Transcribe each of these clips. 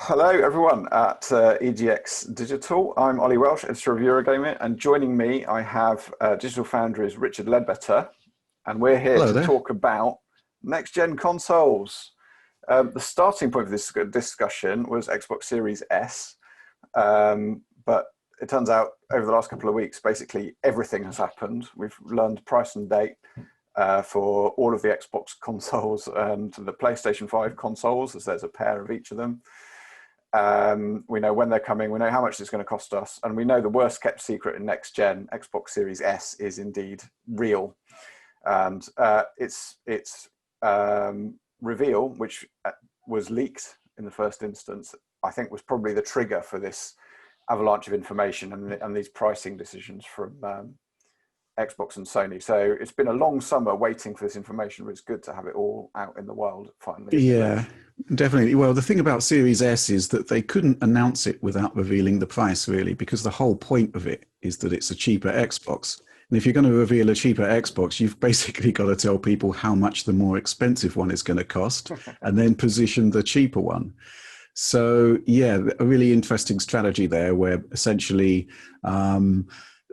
Hello, everyone at EGX Digital. I'm Oli Welsh, editor of Eurogamer, and joining me, I have Digital Foundry's Richard Leadbetter, and we're here Hello to there. talk about next-gen consoles. The starting point of this discussion was Xbox Series S, but it turns out over the last couple of weeks, basically everything has happened. We've learned price and date for all of the Xbox consoles and the PlayStation 5 consoles, as there's a pair of each of them. We know when they're coming, we know how much it's going to cost us, and we know the worst kept secret in next gen Xbox Series S is indeed real. And its reveal, which was leaked in the first instance, I think was probably the trigger for this avalanche of information and these pricing decisions from Xbox and Sony. So it's been a long summer waiting for this information, but it's good to have it all out in the world finally. Yeah, definitely. Well, the thing about Series S is that they couldn't announce it without revealing the price, really, because the whole point of it is that it's a cheaper Xbox. And if you're going to reveal a cheaper Xbox, you've basically got to tell people how much the more expensive one is going to cost and then position the cheaper one. So, yeah, a really interesting strategy there where essentially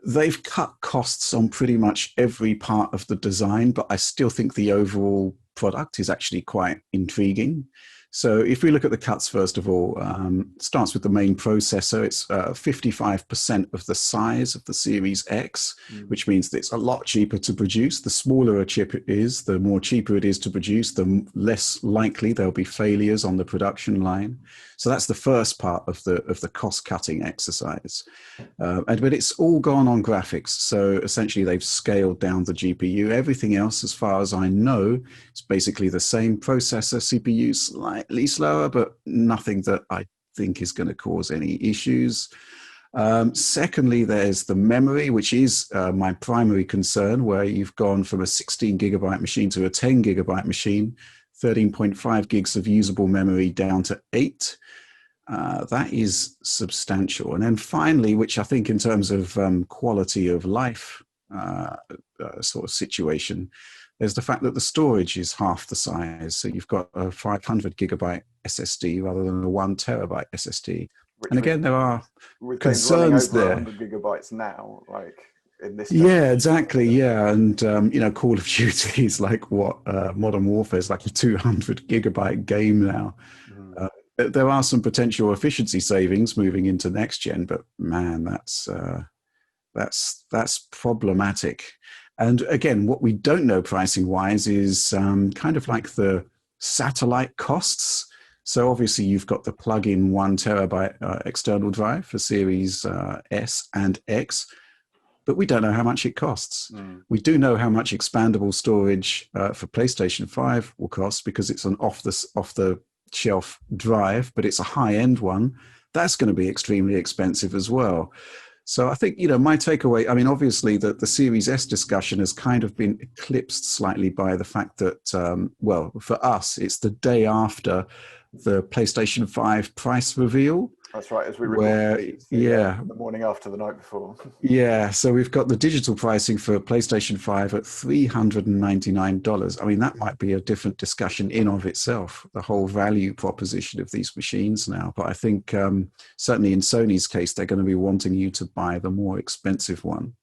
they've cut costs on pretty much every part of the design, but I still think the overall product is actually quite intriguing. So if we look at the cuts, first of all, it starts with the main processor. It's 55% of the size of the Series X, which means that it's a lot cheaper to produce. The smaller a chip it is, the more cheaper it is to produce, the less likely there'll be failures on the production line. So that's the first part of the cost-cutting exercise. But it's all gone on graphics. So essentially, they've scaled down the GPU. Everything else, as far as I know, is basically the same processor, CPU slightly slower, but nothing that I think is going to cause any issues. Secondly, there's the memory, which is my primary concern, where you've gone from a 16 gigabyte machine to a 10 gigabyte machine, 13.5 gigs of usable memory down to 8. That is substantial. And then finally, which I think in terms of quality of life sort of situation, there's the fact that the storage is half the size. So you've got a 500 gigabyte SSD rather than a 1 terabyte SSD. Which And again, there are with games running concerns over there. 100 gigabytes now, like in this Yeah, generation. exactly. Yeah. And, Call of Duty is like what Modern Warfare is like a 200 gigabyte game now. Mm. There are some potential efficiency savings moving into next gen, but man, that's problematic. And again, what we don't know pricing wise is kind of like the satellite costs. So obviously you've got the plug-in 1 terabyte external drive for Series S and X, but we don't know how much it costs. We do know how much expandable storage for PlayStation 5 will cost because it's an off the shelf drive, but it's a high-end one. That's going to be extremely expensive as well. So I think, my takeaway, I mean, obviously the Series S discussion has kind of been eclipsed slightly by the fact that, for us, it's the day after the PlayStation 5 price reveal. That's right, as we record Where, this, it's yeah, the morning after the night before. yeah, so we've got the digital pricing for PlayStation 5 at $399. I mean, that might be a different discussion in of itself, the whole value proposition of these machines now. But I think certainly in Sony's case, they're going to be wanting you to buy the more expensive one.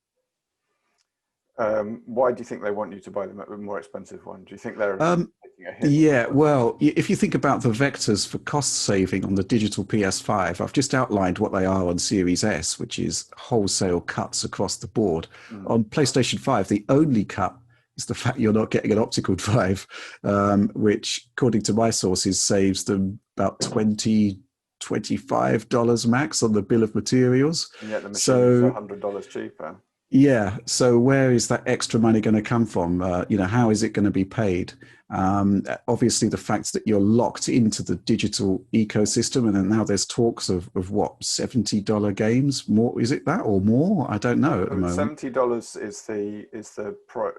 Why do you think they want you to buy the more expensive one? Do you think they're taking a hit? Yeah, well, if you think about the vectors for cost saving on the digital PS5, I've just outlined what they are on Series S, which is wholesale cuts across the board. On PlayStation 5, the only cut is the fact you're not getting an optical drive, which, according to my sources, saves them about $25 max on the bill of materials. And yet the machine's So $100 cheaper. yeah. So where is that extra money going to come from? How is it going to be paid? Obviously, the fact that you're locked into the digital ecosystem, and then now there's talks of what, $70 games? More, is it that or more? I don't know at the moment. $70 is the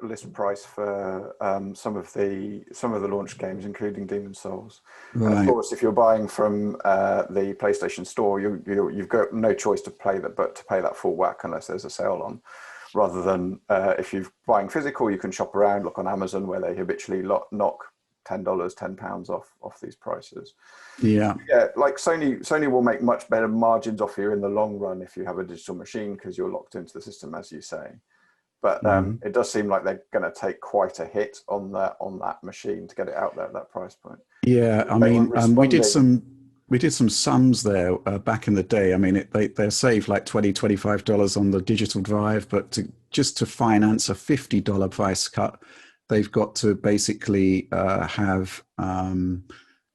list price for some of the launch games, including Demon's Souls. And of Right. course, if you're buying from the PlayStation Store, you've got no choice to pay that, but to pay that full whack unless there's a sale on. Rather than if you're buying physical, you can shop around, look on Amazon where they habitually knock $10, £10 off these prices. Yeah. Yeah, like Sony will make much better margins off you in the long run if you have a digital machine, because you're locked into the system, as you say. But it does seem like they're going to take quite a hit on that machine to get it out there at that price point. Yeah, I mean, we did some sums there back in the day. I mean, they saved like $25 on the digital drive, but just to finance a $50 price cut, they've got to basically have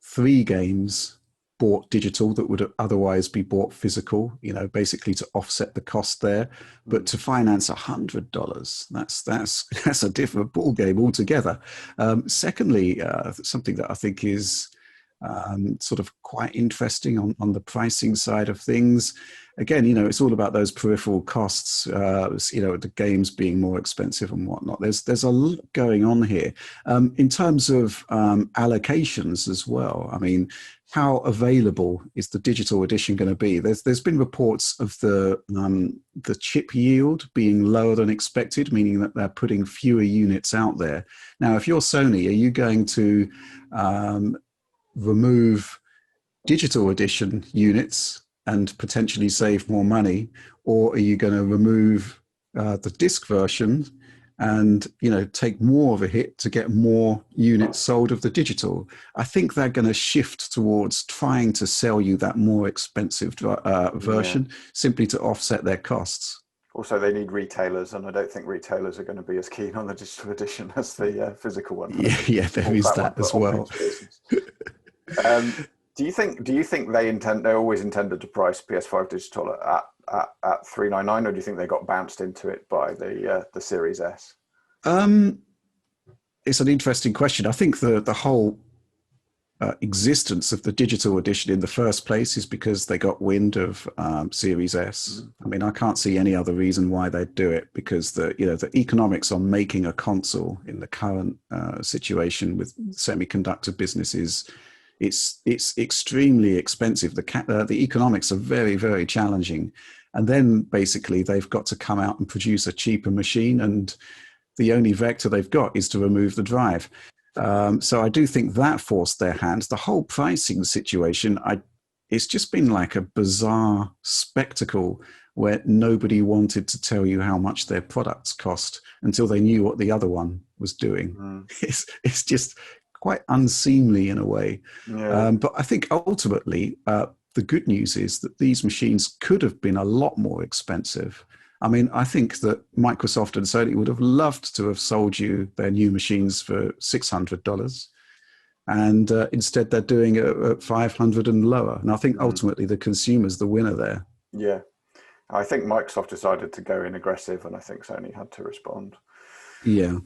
3 games bought digital that would otherwise be bought physical, basically to offset the cost there. But to finance $100, that's a different ball game altogether. Secondly, something that I think is sort of quite interesting on the pricing side of things. Again, it's all about those peripheral costs, the games being more expensive and whatnot. There's a lot going on here. In terms of allocations as well, I mean, how available is the digital edition going to be? There's been reports of the chip yield being lower than expected, meaning that they're putting fewer units out there. Now, if you're Sony, are you going to remove digital edition units and potentially save more money, or are you going to remove the disc version and take more of a hit to get more units sold of the digital? I think they're going to shift towards trying to sell you that more expensive version simply to offset their costs. Also, they need retailers, and I don't think retailers are going to be as keen on the digital edition as the physical one. Yeah, there is that as well. Do you think they always intended to price PS5 digital at $399, or do you think they got bounced into it by the Series S? It's an interesting question. I think the whole existence of the digital edition in the first place is because they got wind of Series S. I mean, I can't see any other reason why they'd do it, because the economics on making a console in the current situation with semiconductor businesses, it's extremely expensive. The economics are very, very challenging. And then basically they've got to come out and produce a cheaper machine, and the only vector they've got is to remove the drive. So I do think that forced their hand. The whole pricing situation, it's just been like a bizarre spectacle where nobody wanted to tell you how much their products cost until they knew what the other one was doing. It's just quite unseemly in a way. But I think ultimately, the good news is that these machines could have been a lot more expensive. I mean, I think that Microsoft and Sony would have loved to have sold you their new machines for $600. And instead, they're doing it at $500 and lower. And I think ultimately the consumer's the winner there. Yeah. I think Microsoft decided to go in aggressive, and I think Sony had to respond. Yeah.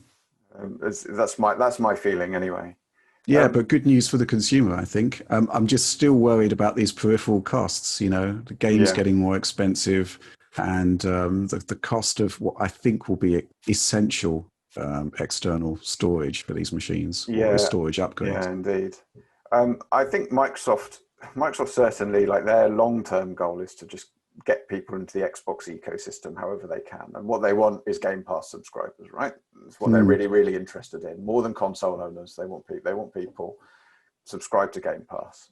That's my feeling anyway. Yeah, but good news for the consumer, I think. I'm just still worried about these peripheral costs, the game's getting more expensive, and the cost of what I think will be essential external storage for these machines, or storage upgrades. Yeah, indeed. I think Microsoft certainly, like, their long-term goal is to just get people into the Xbox ecosystem however they can. And what they want is Game Pass subscribers, right? That's what they're really, really interested in. More than console owners, they want people subscribed to Game Pass.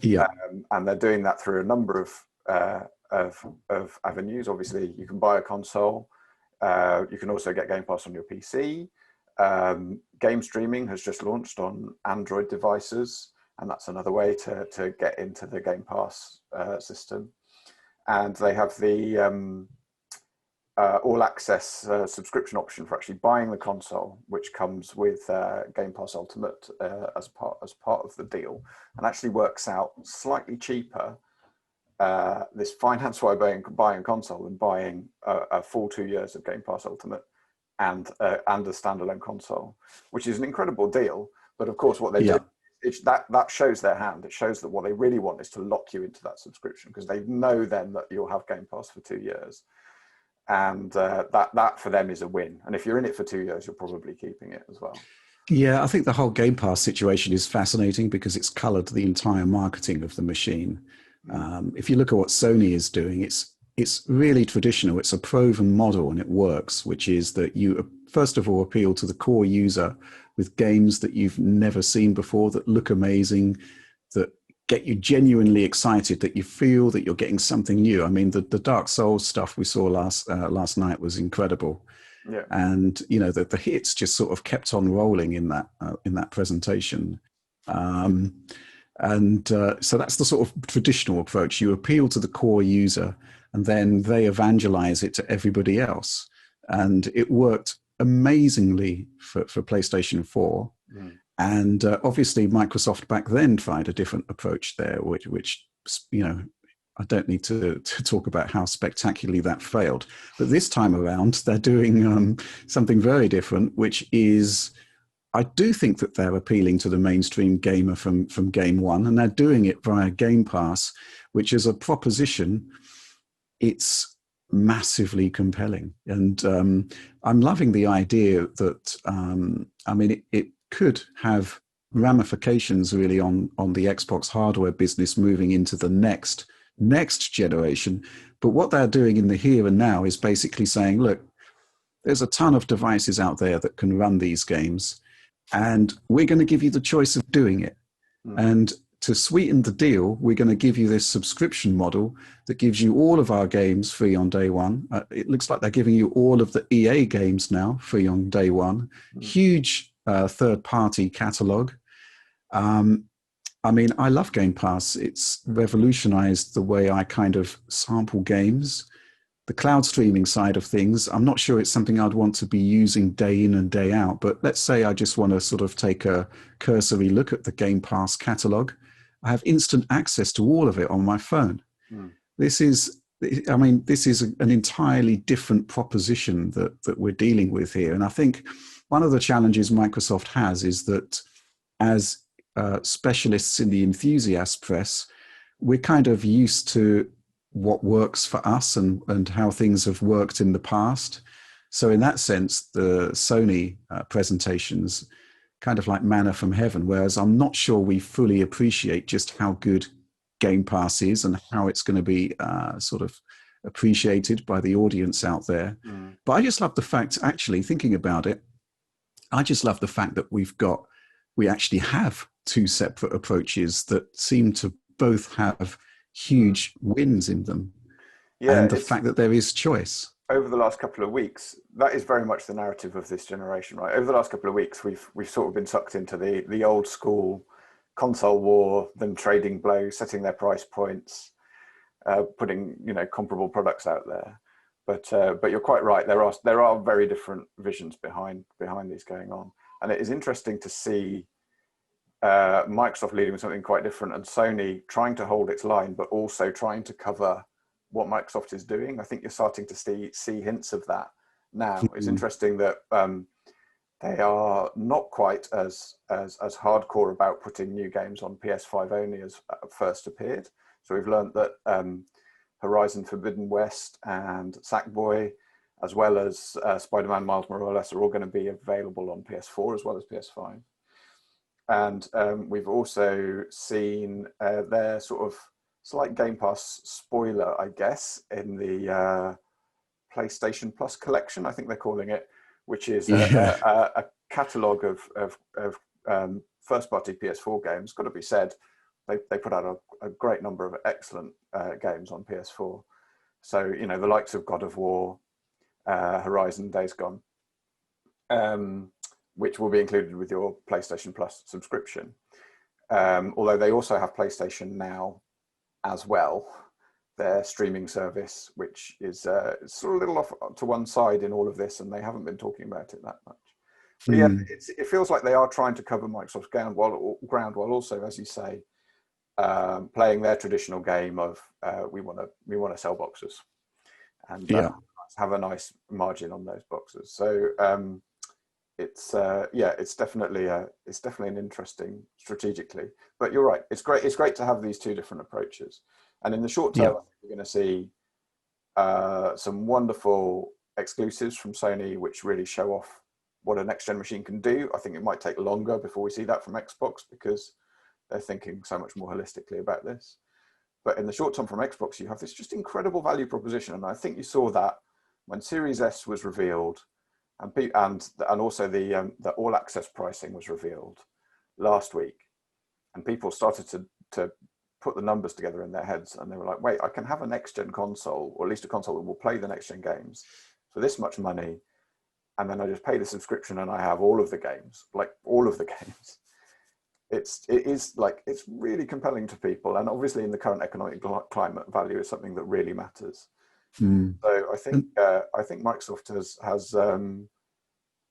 Yeah. And they're doing that through a number of avenues. Obviously, you can buy a console. You can also get Game Pass on your PC. Game streaming has just launched on Android devices, and that's another way to get into the Game Pass system. And they have the all access subscription option for actually buying the console, which comes with Game Pass Ultimate as part of the deal, and actually works out slightly cheaper. This finance why buying a console and buying a full 2 years of Game Pass Ultimate and a standalone console, which is an incredible deal. But of course, what they do, that shows their hand. It shows that what they really want is to lock you into that subscription, because they know then that you'll have Game Pass for 2 years, and that for them is a win. And if you're in it for 2 years, you're probably keeping it as well. Yeah, I think the whole Game Pass situation is fascinating because it's coloured the entire marketing of the machine. If you look at what Sony is doing, it's really traditional. It's a proven model, and it works, which is that you first of all appeal to the core user with games that you've never seen before, that look amazing, that get you genuinely excited, that you feel that you're getting something new. I mean, the Dark Souls stuff we saw last night was incredible. Yeah. And the hits just sort of kept on rolling in that presentation. So that's the sort of traditional approach. You appeal to the core user, and then they evangelize it to everybody else. And it worked amazingly for PlayStation 4. Mm. And obviously, Microsoft back then tried a different approach there, which I don't need to talk about how spectacularly that failed. But this time around, they're doing something very different, which is, I do think that they're appealing to the mainstream gamer from game one, and they're doing it via Game Pass, which is a proposition. It's massively compelling. And I'm loving the idea that, it could have ramifications really on the Xbox hardware business moving into the next generation. But what they're doing in the here and now is basically saying, look, there's a ton of devices out there that can run these games, and we're going to give you the choice of doing it. And to sweeten the deal, we're going to give you this subscription model that gives you all of our games free on day one. It looks like they're giving you all of the EA games now free on day one. Huge third-party catalog. I love Game Pass. It's revolutionized the way I kind of sample games. The cloud streaming side of things, I'm not sure it's something I'd want to be using day in and day out, but let's say I just want to sort of take a cursory look at the Game Pass catalog. I have instant access to all of it on my phone. This is an entirely different proposition that we're dealing with here. And I think one of the challenges Microsoft has is that as specialists in the enthusiast press, we're kind of used to what works for us and how things have worked in the past. So in that sense, the Sony presentations kind of like manna from heaven, whereas I'm not sure we fully appreciate just how good Game Pass is and how it's going to be sort of appreciated by the audience out there. But I just love the fact, actually thinking about it, I just love the fact that we actually have two separate approaches that seem to both have huge wins in them. Yeah, and the fact that there is choice. Over the last couple of weeks, that is very much the narrative of this generation, right? Over the last couple of weeks, we've sort of been sucked into the old school console war, them trading blows, setting their price points, putting comparable products out there. But you're quite right. There are very different visions behind these going on, and it is interesting to see Microsoft leading with something quite different, and Sony trying to hold its line, but also trying to cover what Microsoft is doing. I think you're starting to see hints of that now. It's interesting that they are not quite as hardcore about putting new games on PS5 only as first appeared. So we've learned that Horizon Forbidden West and Sackboy, as well as Spider-Man Miles Morales, are all going to be available on PS4 as well as PS5. And we've also seen their sort of slight Game Pass spoiler, I guess, in the PlayStation Plus collection, I think they're calling it, which is a catalogue of first-party PS4 games. Got to be said, they put out a great number of excellent games on PS4. So, the likes of God of War, Horizon, Days Gone, which will be included with your PlayStation Plus subscription. Although they also have PlayStation Now as well, their streaming service, which is sort of a little off to one side in all of this, and they haven't been talking about it that much. But yeah, it feels like they are trying to cover Microsoft's ground while also, as you say, playing their traditional game of we want to sell boxes and have a nice margin on those boxes. So it's definitely an interesting strategically. But you're right, it's great to have these two different approaches. And in the short term, I think we're going to see some wonderful exclusives from Sony, which really show off what a next-gen machine can do. I think it might take longer before we see that from Xbox because they're thinking so much more holistically about this. But in the short term from Xbox, you have this just incredible value proposition. And I think you saw that when Series S was revealed, And also the all access pricing was revealed last week, and people started to put the numbers together in their heads, and they were like, wait, I can have a next gen console, or at least a console that will play the next gen games for this much money, and then I just pay the subscription and I have all of the games, like all of the games. It's really compelling to people, and obviously in the current economic climate, value is something that really matters. So I think Microsoft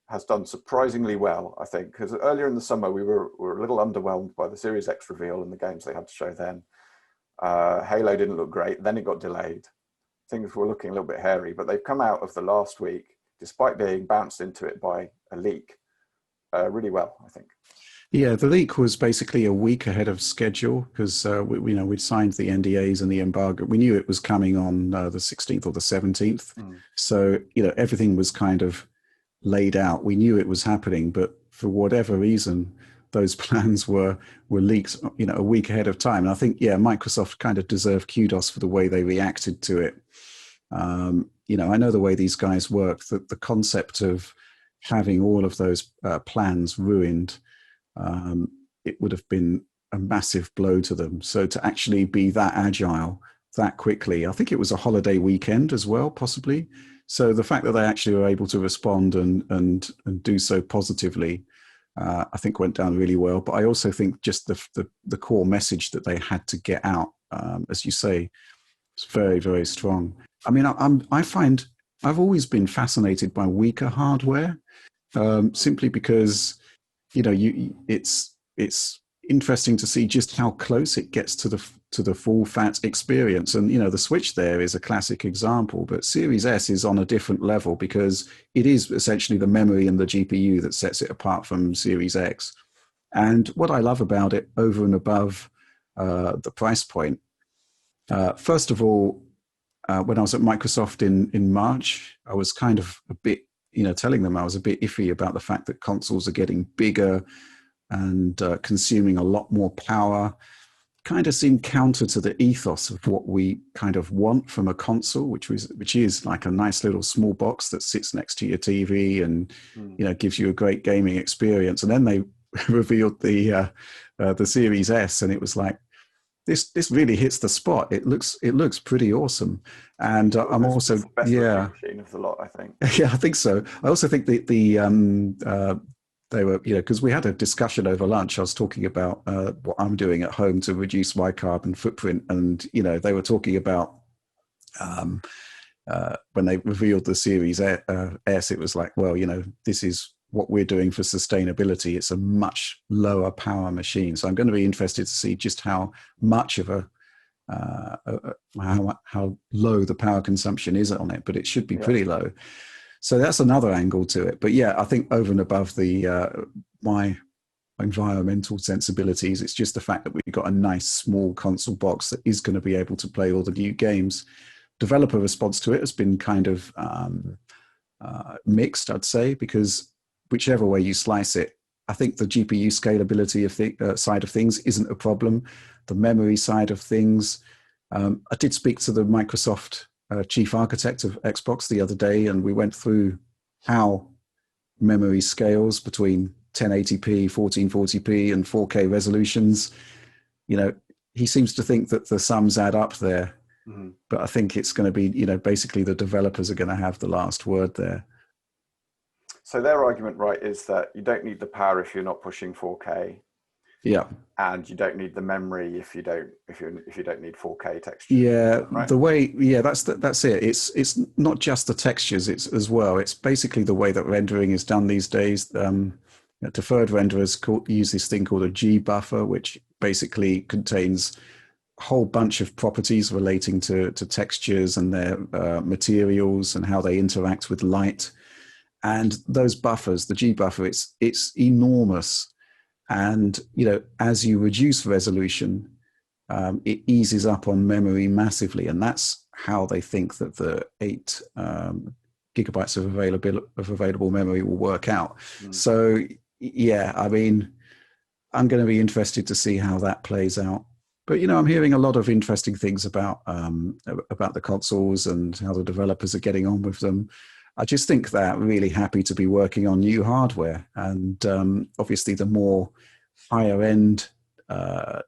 has done surprisingly well, I think, because earlier in the summer we were a little underwhelmed by the Series X reveal and the games they had to show then. Halo didn't look great, then it got delayed. Things were looking a little bit hairy, but they've come out of the last week, despite being bounced into it by a leak, really well, I think. Yeah, the leak was basically a week ahead of schedule because we'd signed the NDAs and the embargo. We knew it was coming on the 16th or the 17th. So, everything was kind of laid out. We knew it was happening, but for whatever reason, those plans were leaked, a week ahead of time. And I think, Microsoft kind of deserved kudos for the way they reacted to it. I know the way these guys work, that the concept of having all of those plans ruined, it would have been a massive blow to them. So to actually be that agile that quickly, I think it was a holiday weekend as well, possibly. So the fact that they actually were able to respond and do so positively, I think went down really well. But I also think just the core message that they had to get out, as you say, is very, very strong. I mean, I find I've always been fascinated by weaker hardware, simply because it's interesting to see just how close it gets to the full fat experience. And the Switch there is a classic example, but Series S is on a different level because it is essentially the memory and the GPU that sets it apart from Series X. And what I love about it, over and above the price point, first of all, when I was at Microsoft in March, I was kind of a bit telling them I was a bit iffy about the fact that consoles are getting bigger and consuming a lot more power. Kind of seemed counter to the ethos of what we kind of want from a console, which is like a nice little small box that sits next to your TV and gives you a great gaming experience. And then they revealed the Series S, and it was like, this really hits the spot. It looks pretty awesome. And I'm also the best machine of the lot, I think. Yeah, I think so. I also think they were, because we had a discussion over lunch. I was talking about what I'm doing at home to reduce my carbon footprint, and they were talking about when they revealed the Series S, it was like, well, this is what we're doing for sustainability. It's a much lower power machine. So I'm going to be interested to see just how much of how low the power consumption is on it, but it should be pretty low. So that's another angle to it. But I think over and above my environmental sensibilities, it's just the fact that we've got a nice small console box that is going to be able to play all the new games. Developer response to it has been kind of mixed, I'd say, because whichever way you slice it, I think the GPU scalability of side of things isn't a problem. The memory side of things, I did speak to the Microsoft chief architect of Xbox the other day, and we went through how memory scales between 1080p, 1440p, and 4K resolutions. He seems to think that the sums add up there, but I think it's going to be, basically the developers are going to have the last word there. So their argument, right, is that you don't need the power if you're not pushing 4K. Yeah. And you don't need the memory if you don't need 4K texture. Yeah, right? That's it. It's not just the textures, it's as well. It's basically the way that rendering is done these days. Deferred renderers use this thing called a G buffer, which basically contains a whole bunch of properties relating to textures and their materials and how they interact with light. And those buffers, the G buffer, it's enormous. And, as you reduce resolution, it eases up on memory massively. And that's how they think that the 8 gigabytes of available memory will work out. So, I mean, I'm going to be interested to see how that plays out. But, I'm hearing a lot of interesting things about the consoles and how the developers are getting on with them. I just think they're really happy to be working on new hardware. And obviously, the more higher end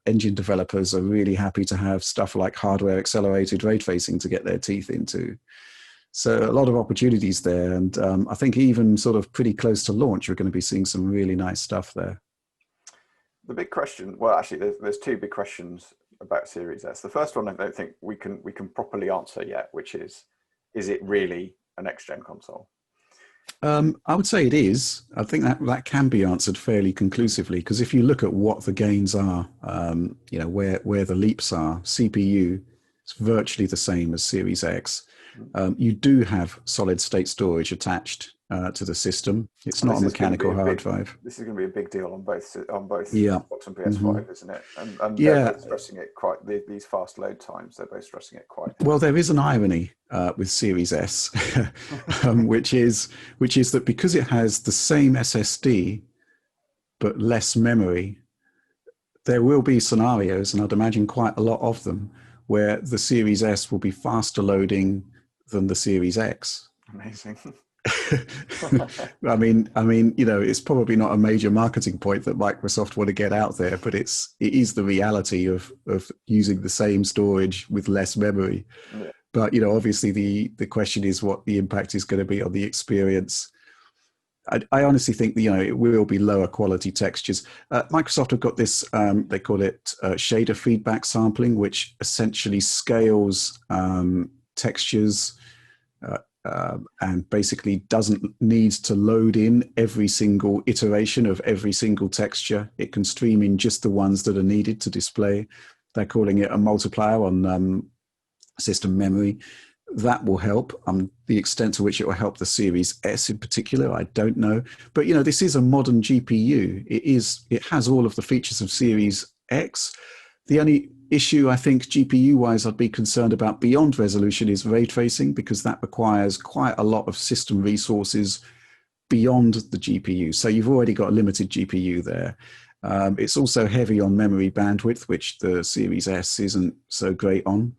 engine developers are really happy to have stuff like hardware accelerated ray tracing to get their teeth into. So a lot of opportunities there. And I think even sort of pretty close to launch, you're going to be seeing some really nice stuff there. The big question, well, actually, there's two big questions about Series S. The first one I don't think we can properly answer yet, which is it really a next-gen console? I would say it is. I think that can be answered fairly conclusively, because if you look at what the gains are, where the leaps are, CPU is virtually the same as Series X. You do have solid state storage attached to the system. It's not a mechanical hard drive. This is going to be a big deal on both yeah. Xbox and PS5, isn't it? And yeah, they're both stressing it quite. These fast load times, they're both stressing it quite. Well, there is an irony with Series S, which is that because it has the same SSD but less memory, there will be scenarios, and I'd imagine quite a lot of them, where the Series S will be faster loading than the Series X. Amazing. I mean, it's probably not a major marketing point that Microsoft want to get out there, but it is the reality of using the same storage with less memory. Yeah. But obviously the question is what the impact is going to be on the experience. I honestly think it will be lower quality textures. Microsoft have got this, they call it shader feedback sampling, which essentially scales textures and basically doesn't need to load in every single iteration of every single texture. It can stream in just the ones that are needed to display. They're calling it a multiplier on system memory. That will help. The extent to which it will help the Series S in particular, I don't know. But this is a modern GPU. It has all of the features of Series X. The only issue, I think, GPU-wise, I'd be concerned about beyond resolution is ray tracing, because that requires quite a lot of system resources beyond the GPU. So you've already got a limited GPU there. It's also heavy on memory bandwidth, which the Series S isn't so great on.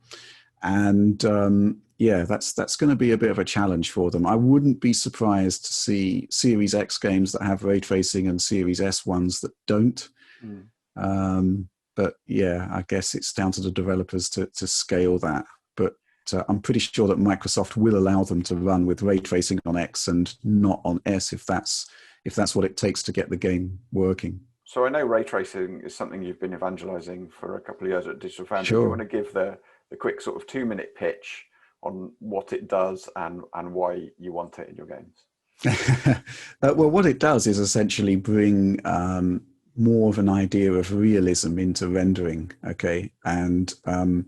And that's going to be a bit of a challenge for them. I wouldn't be surprised to see Series X games that have ray tracing and Series S ones that don't. But yeah, I guess it's down to the developers to scale that. But I'm pretty sure that Microsoft will allow them to run with ray tracing on X and not on S if that's what it takes to get the game working. So I know ray tracing is something you've been evangelizing for a couple of years at Digital Foundry. Sure. Do you want to give the quick sort of 2-minute pitch on what it does and why you want it in your games? Well, what it does is essentially bring more of an idea of realism into rendering, okay? And the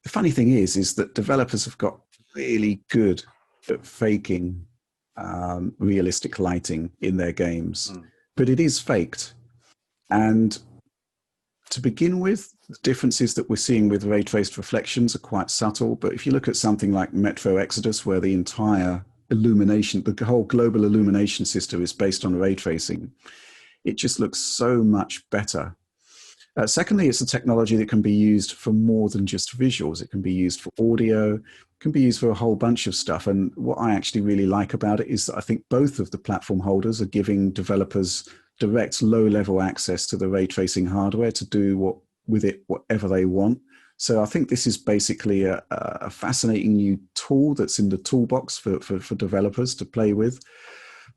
funny thing is that developers have got really good at faking realistic lighting in their games, but it is faked. And to begin with, the differences that we're seeing with ray-traced reflections are quite subtle, but if you look at something like Metro Exodus, where the entire illumination, the whole global illumination system is based on ray tracing, it just looks so much better. Secondly, it's a technology that can be used for more than just visuals. It can be used for audio, it can be used for a whole bunch of stuff. And what I actually really like about it is that I think both of the platform holders are giving developers direct low-level access to the ray tracing hardware to do with it whatever they want. So I think this is basically a fascinating new tool that's in the toolbox for developers to play with.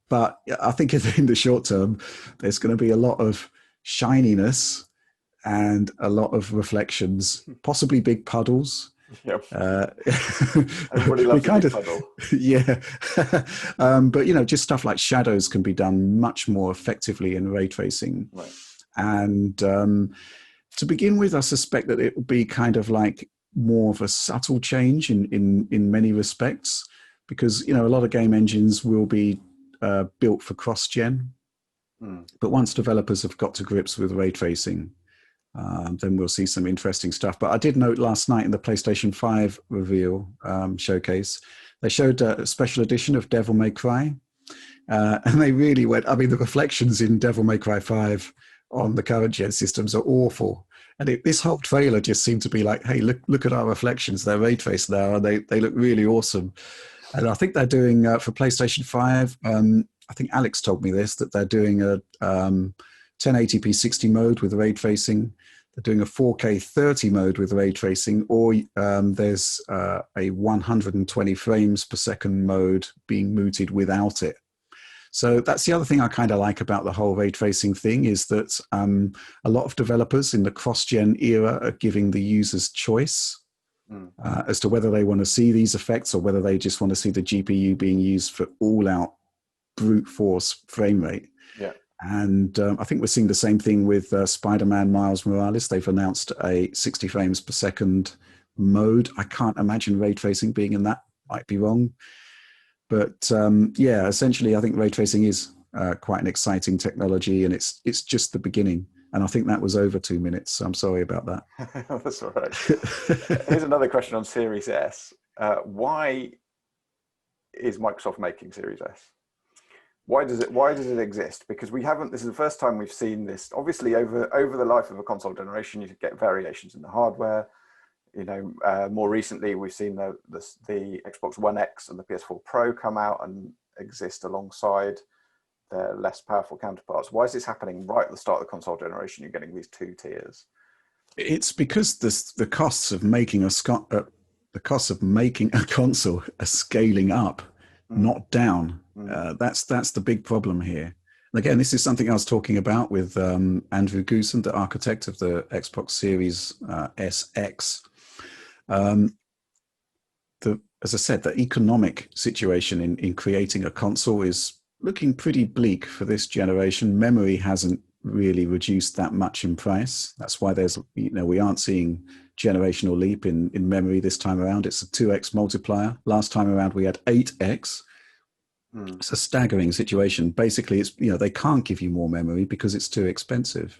But I think in the short term, there's going to be a lot of shininess and a lot of reflections, possibly big puddles. Yep. Everybody loves a big puddle. Yeah. But, just stuff like shadows can be done much more effectively in ray tracing. Right. And to begin with, I suspect that it will be kind of like more of a subtle change in many respects, because, a lot of game engines will be built for cross-gen. But once developers have got to grips with ray tracing, then we'll see some interesting stuff. But I did note last night in the PlayStation 5 reveal showcase, they showed a special edition of Devil May Cry. And they really went, the reflections in Devil May Cry 5 on the current gen systems are awful. And this whole trailer just seemed to be like, hey, look at our reflections. They're ray traced now, and they look really awesome. And I think they're doing for PlayStation 5. I think Alex told me this, that they're doing a 1080p 60 mode with ray tracing. They're doing a 4K 30 mode with ray tracing, or there's a 120 frames per second mode being mooted without it. So that's the other thing I kind of like about the whole ray tracing thing, is that a lot of developers in the cross-gen era are giving the users choice as to whether they want to see these effects or whether they just want to see the GPU being used for all-out brute force frame rate. Yeah. And I think we're seeing the same thing with Spider-Man Miles Morales. They've announced a 60 frames per second mode. I can't imagine ray tracing being in that. Might be wrong. But yeah, essentially, I think ray tracing is quite an exciting technology, and it's just the beginning. And I think that was over 2 minutes. So I'm sorry about that. That's all right. Here's another question on Series S. Why is Microsoft making Series S? Why does it exist? Because we haven't. This is the first time we've seen this. Obviously, over the life of a console generation, you get variations in the hardware. You know, more recently we've seen the Xbox One X and the PS4 Pro come out and exist alongside their less powerful counterparts. Why is this happening right at the start of the console generation? You're getting these two tiers. It's because the costs of making a console are scaling up, not down. That's the big problem here. And again, this is something I was talking about with Andrew Goosen, the architect of the Xbox Series SX. As I said, the economic situation in creating a console is looking pretty bleak for this generation. Memory hasn't really reduced that much in price. That's why we aren't seeing generational leap in memory this time around. It's a 2x multiplier. Last time around we had 8x. It's a staggering situation. Basically, it's they can't give you more memory because it's too expensive.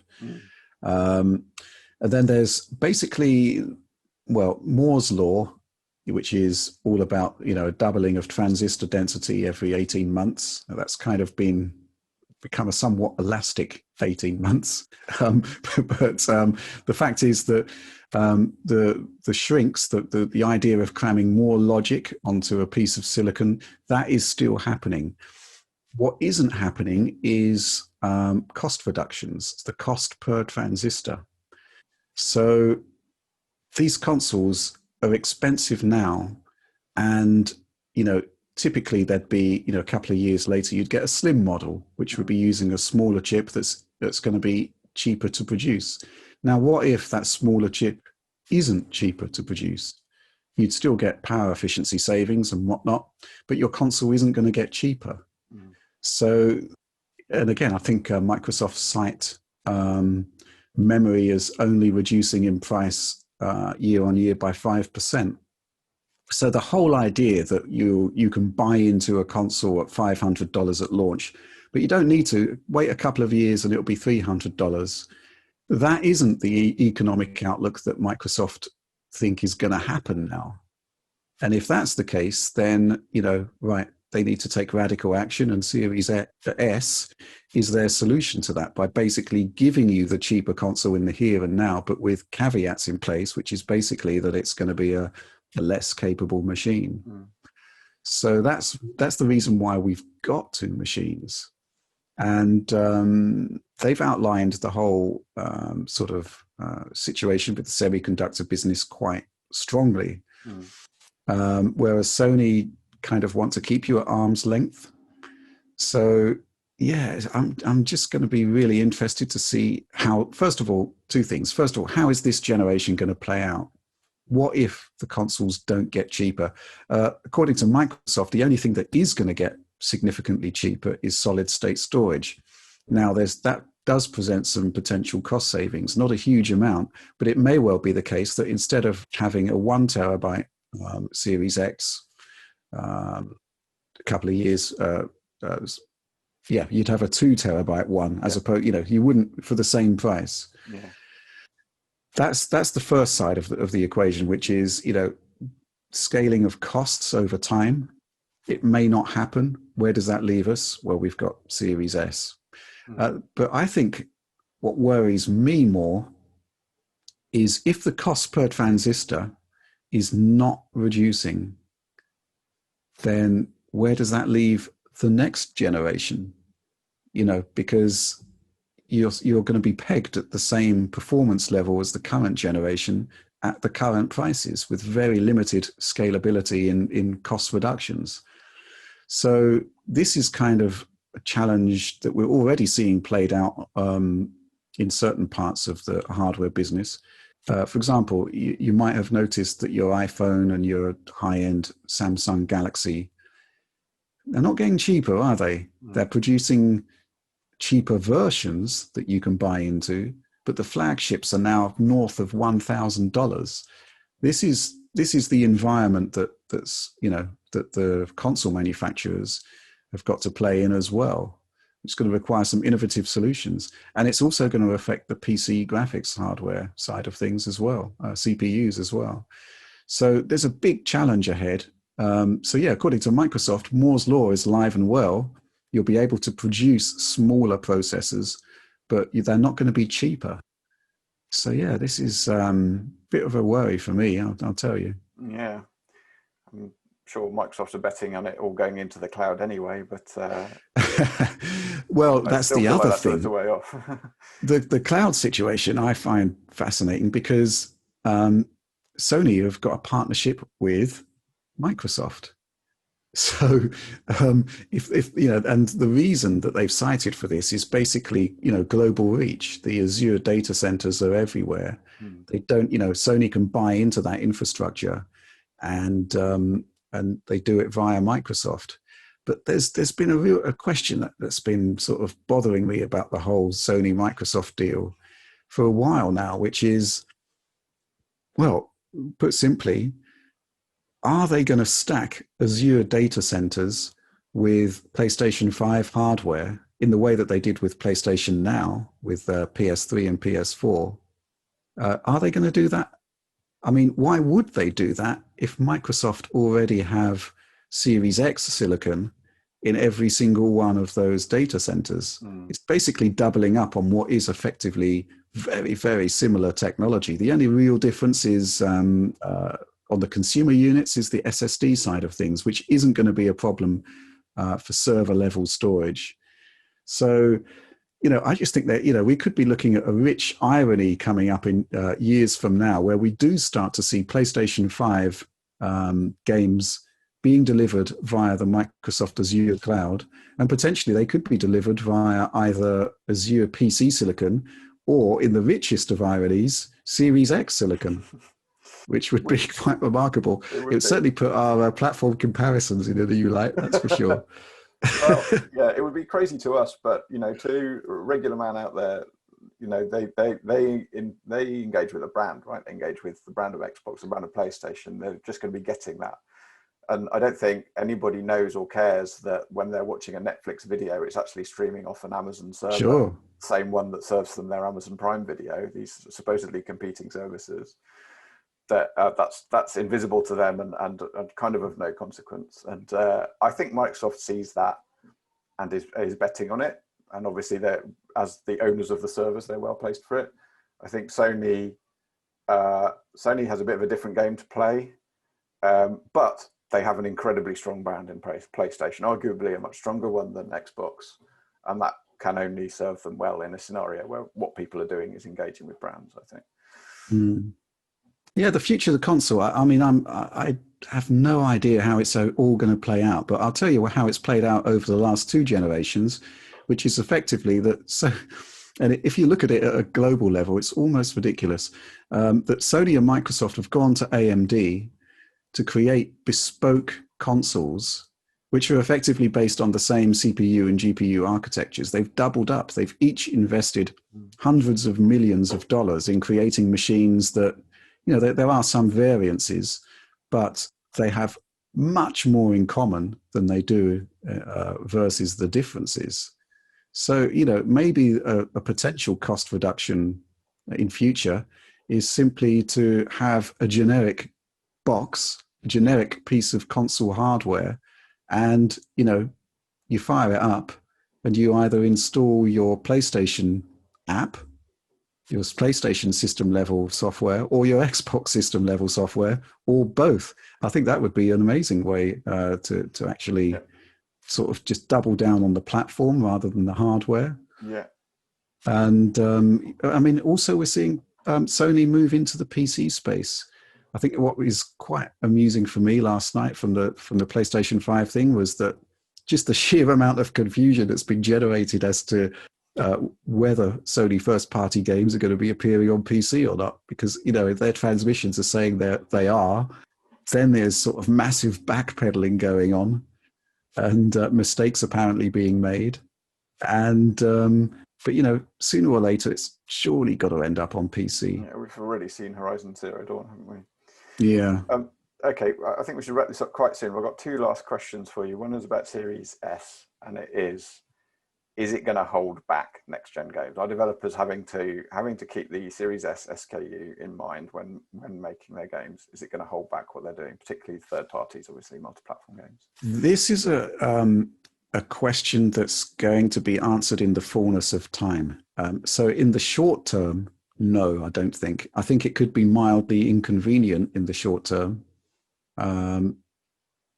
And then there's basically, Moore's law, which is all about a doubling of transistor density every 18 months. That's kind of become a somewhat elastic 18 months. But the fact is that the shrinks, the idea of cramming more logic onto a piece of silicon, that is still happening. What isn't happening is cost reductions. It's the cost per transistor. So these consoles are expensive now, and typically there'd be a couple of years later you'd get a slim model which would be using a smaller chip that's going to be cheaper to produce. Now, what if that smaller chip isn't cheaper to produce? You'd still get power efficiency savings and whatnot, but your console isn't going to get cheaper. So, and again, I think Microsoft cite memory as only reducing in price year on year by 5%. So the whole idea that you can buy into a console at $500 at launch, but you don't need to wait a couple of years and it'll be $300. That isn't the economic outlook that Microsoft think is going to happen now. And if that's the case, then, they need to take radical action, and Series S is their solution to that by basically giving you the cheaper console in the here and now, but with caveats in place, which is basically that it's going to be a less capable machine. So that's the reason why we've got two machines. And they've outlined the whole situation with the semiconductor business quite strongly. Whereas Sony kind of want to keep you at arm's length. So yeah, I'm just going to be really interested to see how, first of all, two things. First of all, how is this generation going to play out? What if the consoles don't get cheaper? According to Microsoft, the only thing that is going to get significantly cheaper is solid state storage. Now, that does present some potential cost savings, not a huge amount, but it may well be the case that instead of having a 1 terabyte Series X, a couple of years, you'd have a 2 terabyte one, as opposed, you wouldn't for the same price. Yeah. That's the first side of the equation, which is, scaling of costs over time. It may not happen. Where does that leave us? Well, we've got Series S. But I think what worries me more is if the cost per transistor is not reducing, then where does that leave the next generation? Because you're going to be pegged at the same performance level as the current generation at the current prices with very limited scalability in cost reductions. So this is kind of a challenge that we're already seeing played out in certain parts of the hardware business. For example, you might have noticed that your iPhone and your high-end Samsung Galaxy, they're not getting cheaper, are they? They're producing cheaper versions that you can buy into, but the flagships are now north of $1,000. This is the environment that the console manufacturers have got to play in as well. It's going to require some innovative solutions, and it's also going to affect the PC graphics hardware side of things as well, CPUs as well. So there's a big challenge ahead. So yeah, according to Microsoft, Moore's law is alive and well. You'll be able to produce smaller processors, but they're not going to be cheaper. So yeah, this is a bit of a worry for me, I'll tell you. Yeah, I'm sure Microsoft are betting on it all going into the cloud anyway, but well, that's the other thing. That's a way off. The cloud situation I find fascinating because Sony have got a partnership with Microsoft. So if and the reason that they've cited for this is basically, global reach. The Azure data centers are everywhere. They don't, Sony can buy into that infrastructure and they do it via Microsoft. But there's been a question that's been sort of bothering me about the whole Sony Microsoft deal for a while now, which is, well, put simply, are they going to stack Azure data centers with PlayStation 5 hardware in the way that they did with PlayStation Now, with PS3 and PS4? Are they going to do that? I mean, why would they do that if Microsoft already have Series X silicon in every single one of those data centers? It's basically doubling up on what is effectively very, very similar technology. The only real difference is on the consumer units is the SSD side of things, which isn't going to be a problem for server level storage. So, I just think that, we could be looking at a rich irony coming up in years from now, where we do start to see PlayStation 5 games being delivered via the Microsoft Azure cloud, and potentially they could be delivered via either Azure PC silicon or, in the richest of ironies, Series X silicon. Which would be quite remarkable. It would certainly put our platform comparisons in a new light, that's for sure. Well, yeah, it would be crazy to us, but to a regular man out there, they engage with a brand, right? They engage with the brand of Xbox, the brand of PlayStation. They're just going to be getting that. And I don't think anybody knows or cares that when they're watching a Netflix video, it's actually streaming off an Amazon server. Sure. Same one that serves them their Amazon Prime Video, these supposedly competing services. That's invisible to them and kind of no consequence. And I think Microsoft sees that and is betting on it. And obviously, as the owners of the servers, they're well placed for it. I think Sony has a bit of a different game to play, but they have an incredibly strong brand in PlayStation, arguably a much stronger one than Xbox, and that can only serve them well in a scenario where what people are doing is engaging with brands, I think. Yeah, the future of the console. I have no idea how it's all going to play out, but I'll tell you how it's played out over the last two generations, which is effectively that. So, and if you look at it at a global level, it's almost ridiculous that Sony and Microsoft have gone to AMD to create bespoke consoles, which are effectively based on the same CPU and GPU architectures. They've doubled up. They've each invested hundreds of millions of dollars in creating machines that, there are some variances, but they have much more in common than they do versus the differences. So, maybe a potential cost reduction in future is simply to have a generic box, a generic piece of console hardware, and, you fire it up and you either install your PlayStation app your PlayStation system level software or your Xbox system level software, or both. I think that would be an amazing way to actually sort of just double down on the platform rather than the hardware. Yeah. And I mean, also we're seeing Sony move into the PC space. I think what was quite amusing for me last night from the PlayStation 5 thing was that just the sheer amount of confusion that's been generated as to whether Sony first-party games are going to be appearing on PC or not. Because, you know, if their transmissions are saying that they are, then there's sort of massive backpedaling going on and mistakes apparently being made. And but, you know, sooner or later, it's surely got to end up on PC. Yeah, we've already seen Horizon Zero Dawn, haven't we? Yeah. Okay, I think we should wrap this up quite soon. I've got two last questions for you. One is about Series S, and it is it going to hold back next-gen games? Are developers having to keep the Series S SKU in mind when making their games? Is it going to hold back what they're doing, particularly third parties, obviously, multi-platform games? This is a question that's going to be answered in the fullness of time. So in the short term, no, I don't think. I think it could be mildly inconvenient in the short term.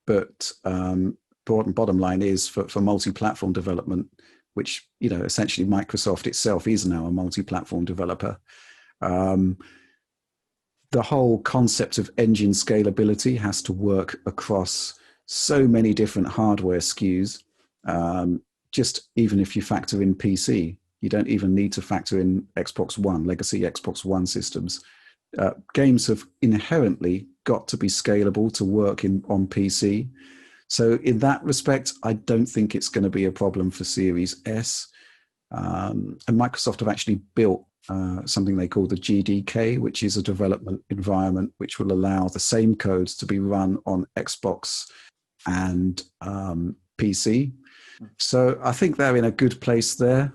But bottom line is for multi-platform development, which, you know, essentially Microsoft itself is now a multi-platform developer. The whole concept of engine scalability has to work across so many different hardware SKUs. Just even if you factor in PC, you don't even need to factor in Xbox One, legacy Xbox One systems. Games have inherently got to be scalable to work on PC. So in that respect, I don't think it's going to be a problem for Series S. And Microsoft have actually built something they call the GDK, which is a development environment which will allow the same codes to be run on Xbox and PC. So I think they're in a good place there,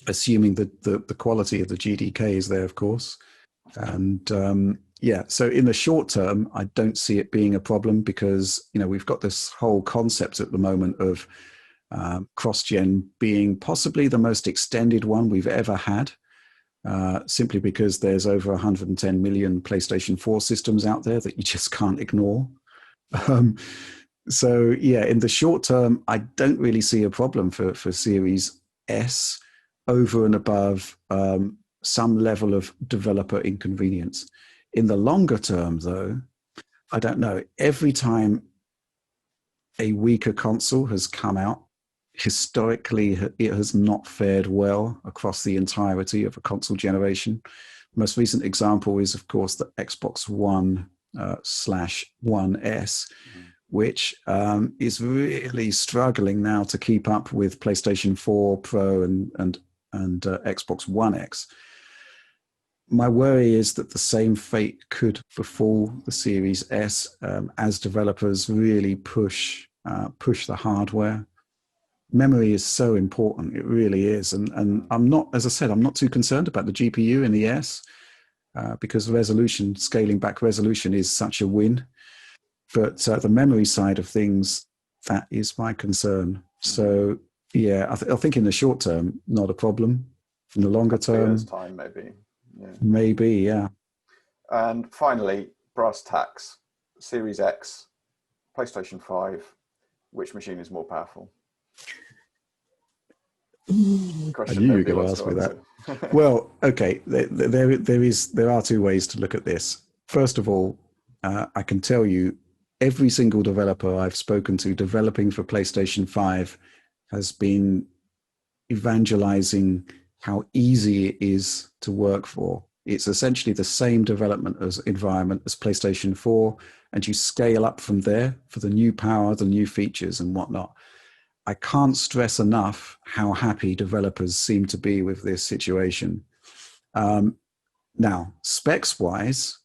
assuming that the quality of the GDK is there, of course. And yeah, so in the short term, I don't see it being a problem because, you know, we've got this whole concept at the moment of cross-gen being possibly the most extended one we've ever had, simply because there's over 110 million PlayStation 4 systems out there that you just can't ignore. So yeah, in the short term, I don't really see a problem for Series S over and above some level of developer inconvenience. In the longer term, though, I don't know. Every time a weaker console has come out, historically, it has not fared well across the entirety of a console generation. The most recent example is, of course, the Xbox One /One S, which is really struggling now to keep up with PlayStation 4 Pro and Xbox One X. My worry is that the same fate could befall the Series S as developers really push the hardware. Memory is so important; it really is. And I'm not, as I said, I'm not too concerned about the GPU in the S because scaling back resolution is such a win. But the memory side of things, that is my concern. So yeah, I think in the short term, not a problem. In the longer term, time maybe. Yeah. Maybe, yeah. And finally, brass tacks, Series X, PlayStation 5, which machine is more powerful? I knew you were going to ask me that. Well, okay, there are two ways to look at this. First of all, I can tell you every single developer I've spoken to developing for PlayStation 5 has been evangelizing how easy it is to work for. It's essentially the same development environment as PlayStation 4, and you scale up from there for the new power, the new features and whatnot. I can't stress enough how happy developers seem to be with this situation. Now, specs-wise,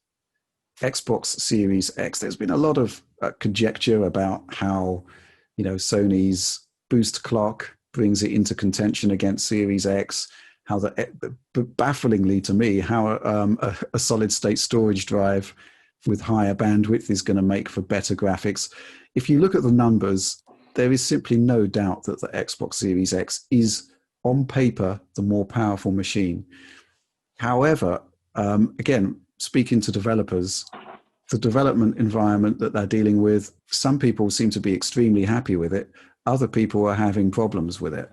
Xbox Series X, there's been a lot of conjecture about how, you know, Sony's boost clock brings it into contention against Series X, how bafflingly to me, how a solid-state storage drive with higher bandwidth is going to make for better graphics. If you look at the numbers, there is simply no doubt that the Xbox Series X is, on paper, the more powerful machine. However, again, speaking to developers, the development environment that they're dealing with, some people seem to be extremely happy with it. Other people are having problems with it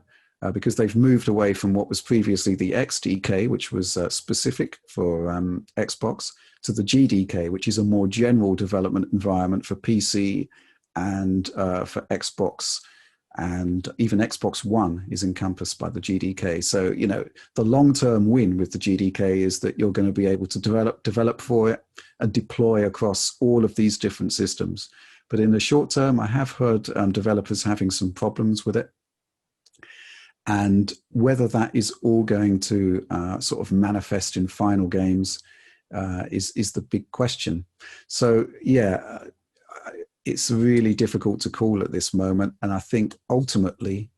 because they've moved away from what was previously the XDK, which was specific for Xbox, to the GDK, which is a more general development environment for PC and for Xbox. And even Xbox One is encompassed by the GDK. So, you know, the long-term win with the GDK is that you're going to be able to develop for it and deploy across all of these different systems. But in the short term, I have heard developers having some problems with it. And whether that is all going to sort of manifest in final games is the big question. So, yeah, it's really difficult to call at this moment. And I think ultimately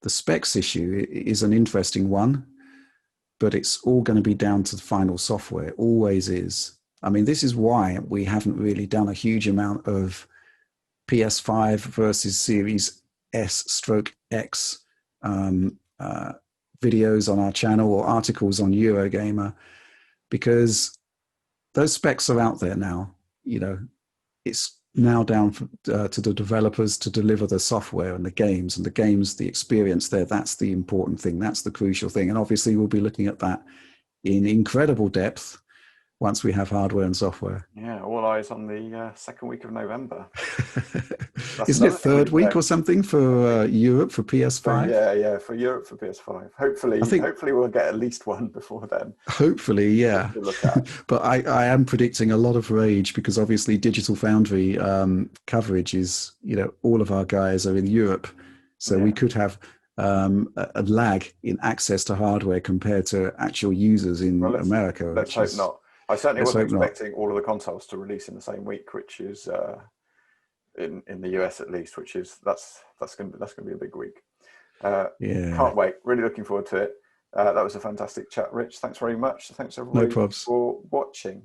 the specs issue is an interesting one, but it's all going to be down to the final software. It always is. I mean, this is why we haven't really done a huge amount of PS5 versus Series S/X videos on our channel or articles on Eurogamer, because those specs are out there now. You know, it's now down to the developers to deliver the software and the games, the experience there. That's the important thing. That's the crucial thing. And obviously we'll be looking at that in incredible depth once we have hardware and software. Yeah, all eyes on the second week of November. Isn't it third week or something for Europe for PS5? Yeah, for Europe for PS5. Hopefully we'll get at least one before then. Hopefully, yeah. But I am predicting a lot of rage because obviously Digital Foundry coverage is, you know, all of our guys are in Europe. So we could have a lag in access to hardware compared to actual users in America. Let's hope not. I certainly wasn't expecting all of the consoles to release in the same week, which is in the US at least, which is that's going to be a big week. Can't wait. Really looking forward to it. That was a fantastic chat, Rich. Thanks very much. Thanks everybody for watching.